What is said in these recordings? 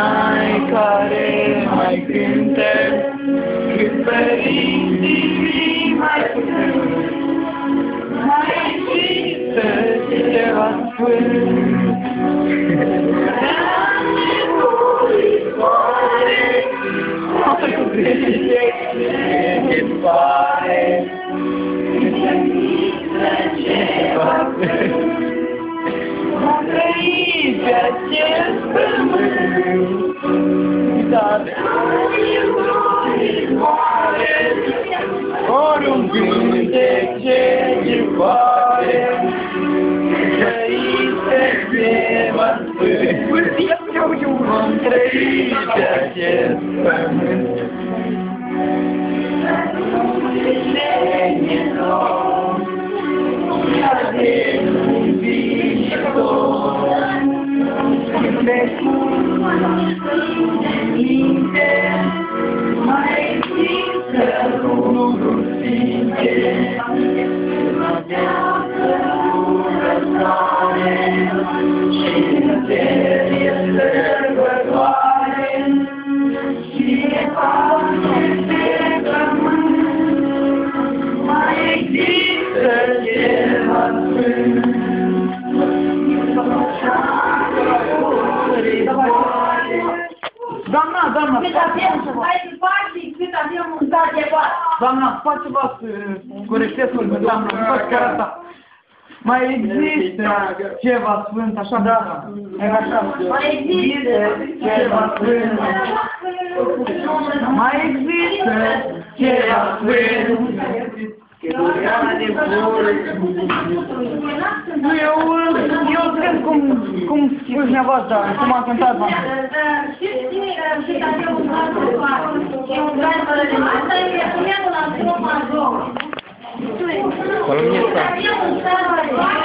n-ai care mai cântă, cât părinții mai putem. Mai există ceva sfânt, ce pare, ceva sfânt. M-am trăit pe acest pământ, dar ori un cântec ce pare, trăit pe ceva sfânt. M-am trăit pe acest pământ. Mai există lucruri sfinte, și materie sărbătoare, și e pace pe pământ. Mai există ceva sfânt. Doamna, cât avem, hai să faci, cât avem un dat de bani. Doamna, faci ceva corectescul pe doamna, faci chiar asta. Mai există ceva sfânt, așa? Da, Mai există ceva sfânt. Mai există ceva sfânt. Nu, eu cred cum știți dumneavoastră, cum am cântat, mă. Știți cât avem un dat de bani? E un dat de bani, asta e punem la Roma 2. Avem un dat de bani.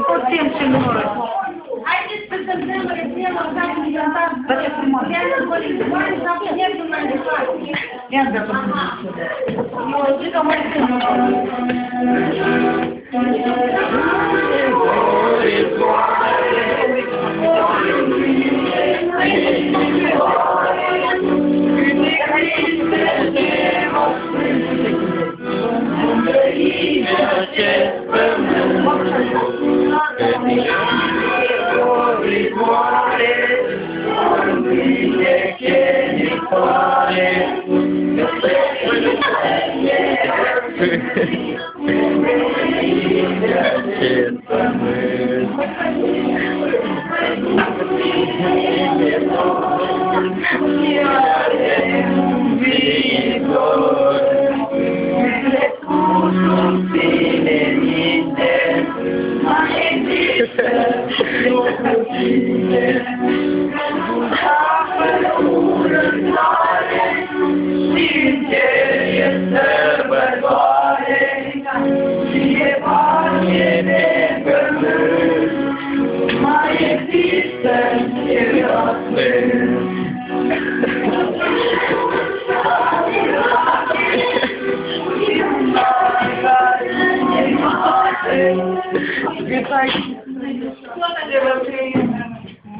Putem și numărul. Haideți să cântăm refrenul ăsta și cântați. Dar ce frumos. Viața colecțioară sau mergem mai departe. Ia de acolo. Eu zic că mai sunt.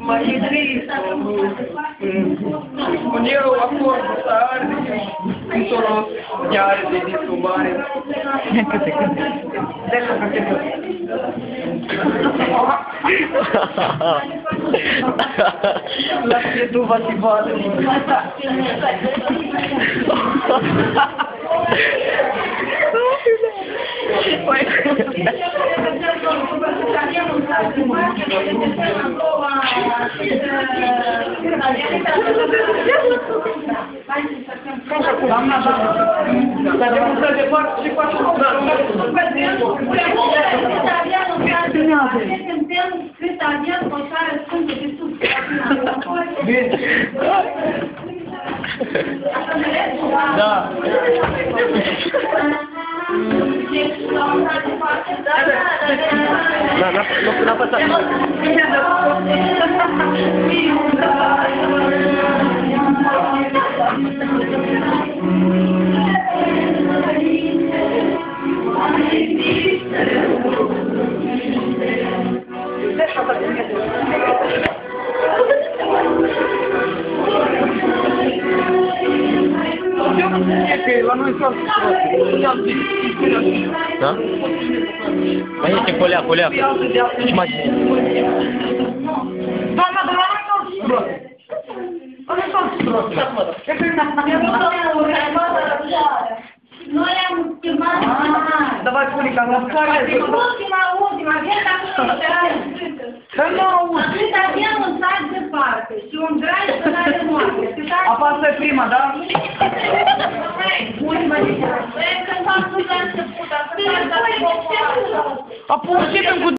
Mai trist, un eu acord să arde într-o iară de disturbare. Câte. Deja câte. La ce tu va fi vală. Doamna, dar demonstră de foarte și face un da. N-a păsat. că la noi s-au Da? Mai este colea. Și mai... Doamna, de la noi s-au strote. Noi s-au strote. Noi am filmat. Давай, Колика, рассказывай. Ultima, viața cu operare scrisă. Că nu auzi. Atât avem un sat departe și un grai să dai moarte. Apasă prima, da? Ultima de când am spus la început, atât de Apoi începem cu